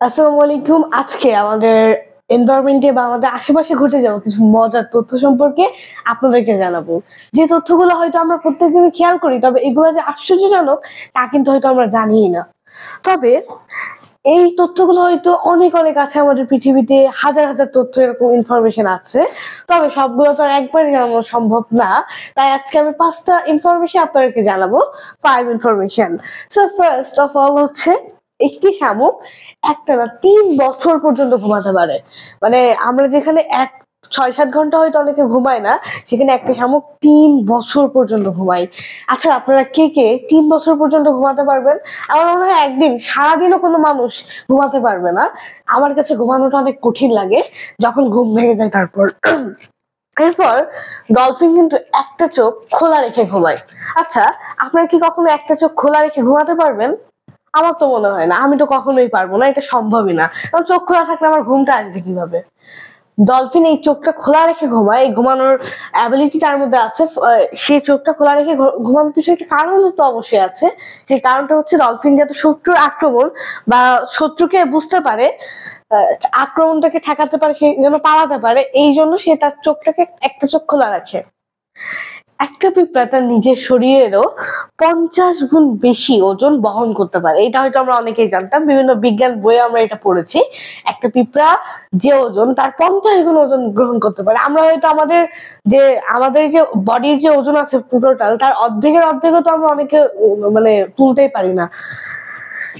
আসসালামু আলাইকুম। আজকে আমাদের এনভায়রনমেন্টে বা আমাদের আশেপাশে ঘটে যাওয়া কিছু মজার তথ্য সম্পর্কে আপনাদেরকে জানাবো। যে তথ্যগুলো হয়তো আমরা প্রত্যেকদিন খেয়াল করি, তবে এগুলো যে আশ্চর্যজনক তা কিন্তু হয়তো আমরা জানিই না। তবে এই তথ্যগুলো হয়তো অনেক অনেক আছে আমাদের পৃথিবীতে, হাজার হাজার তথ্য এরকম ইনফরমেশন আছে। তবে সবগুলো তো আর একবারে জানানো সম্ভব না। তাই আজকে আমি 5টা ইনফরমেশন আপনাদেরকে জানাবো। 5 information. So first of all হচ্ছে, একটি শামুক একটানা 3 বছর পর্যন্ত ঘুমাতে পারে। মানে আমরা যেখানে 6-7 ঘন্টা হয়তো অনেকে ঘুমায় না, সেখানে একটা শামুক 3 বছর পর্যন্ত ঘুমায়। আচ্ছা, আপনারা কে কে 3 বছর পর্যন্ত ঘুমাতে পারবেন? আমার মনে হয় একদিন সারাদিনও কোনো মানুষ ঘুমাতে পারবে না। আমার কাছে ঘুমানোটা অনেক কঠিন লাগে যখন ঘুম ভেঙে যায়। তারপর এরপর ডলফিন কিন্তু একটা চোখ খোলা রেখে ঘুমায়। আচ্ছা, আপনারা কি কখনো একটা চোখ খোলা রেখে ঘুমাতে পারবেন? আমার তো মনে হয় না, আমি তো কখনোই পারবো না, এটা সম্ভবই না। কারণ চোখ খোলা থাকলে আমার ঘুমটা আসবে কিভাবে? ডলফিন এই চোখটা খোলা রেখে ঘুমায়, এই ঘুমানোর অ্যাবিলিটি তার মধ্যে আছে। সেই চোখটা খোলা রেখে ঘুমানোর পিছনে একটা কারণ তো অবশ্যই আছে। সেই কারণটা হচ্ছে ডলফিন যাতে শত্রুর আক্রমণ বা শত্রুকে বুঝতে পারে, আক্রমণটাকে ঠেকাতে পারে, সে যেন পালাতে পারে, এই জন্য সে তার চোখটাকে একটা চোখ খোলা রাখে। একটা পিঁপড়া তার নিজের শরীরেরও 50 গুণ বেশি ওজন বহন করতে পারে। এটা হয়তো আমরা অনেকেই জানতাম, বিভিন্ন বিজ্ঞান বইয়ে আমরা এটা পড়েছি। একটা পিঁপড়া যে ওজন, তার 50 গুণ ওজন গ্রহণ করতে পারে। আমরা হয়তো আমাদের যে বডির যে ওজন আছে টোটাল, তার অর্ধেকও তো আমরা অনেকে মানে তুলতেই পারি না,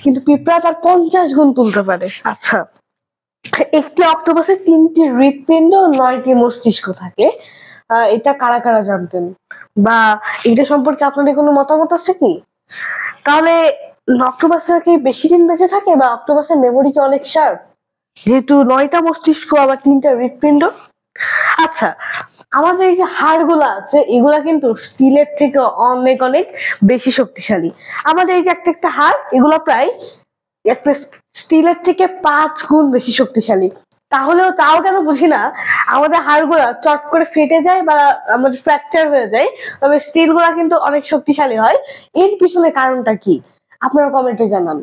কিন্তু পিঁপড়া তার 50 গুণ তুলতে পারে। আচ্ছা, একটি অক্টোপাসের 3টি হৃৎপিণ্ড ও 9টি মস্তিষ্ক থাকে। এটা কারা কারা জানতেন, বা এটা সম্পর্কে আপনাদের কোনো মতামত আছে কি? তাহলে অক্টোপাসরা কি বেশি দিন বেঁচে থাকে, বা অক্টোপাসের মেমোরি কি অনেক শার্প, যেহেতু 9টা মস্তিষ্ক আবার 3টা হৃৎপিণ্ড? আচ্ছা, আমাদের এই যে হাড়গুলা আছে, এগুলা কিন্তু স্টিলের থেকে অনেক অনেক বেশি শক্তিশালী। আমাদের এই যে একটা একটা হাড়, এগুলো প্রায় একটা স্টিলের থেকে 5 গুণ বেশি শক্তিশালী। তাও কেন বুঝি না, আমাদের হাড়গুলা চট করে ফেটে যায় বা আমাদের ফ্র্যাকচার হয়ে যায়, তবে স্টিল গুলা কিন্তু অনেক শক্তিশালী হয়। এর পিছনে কারণটা কি আপনারা কমেন্টে জানান।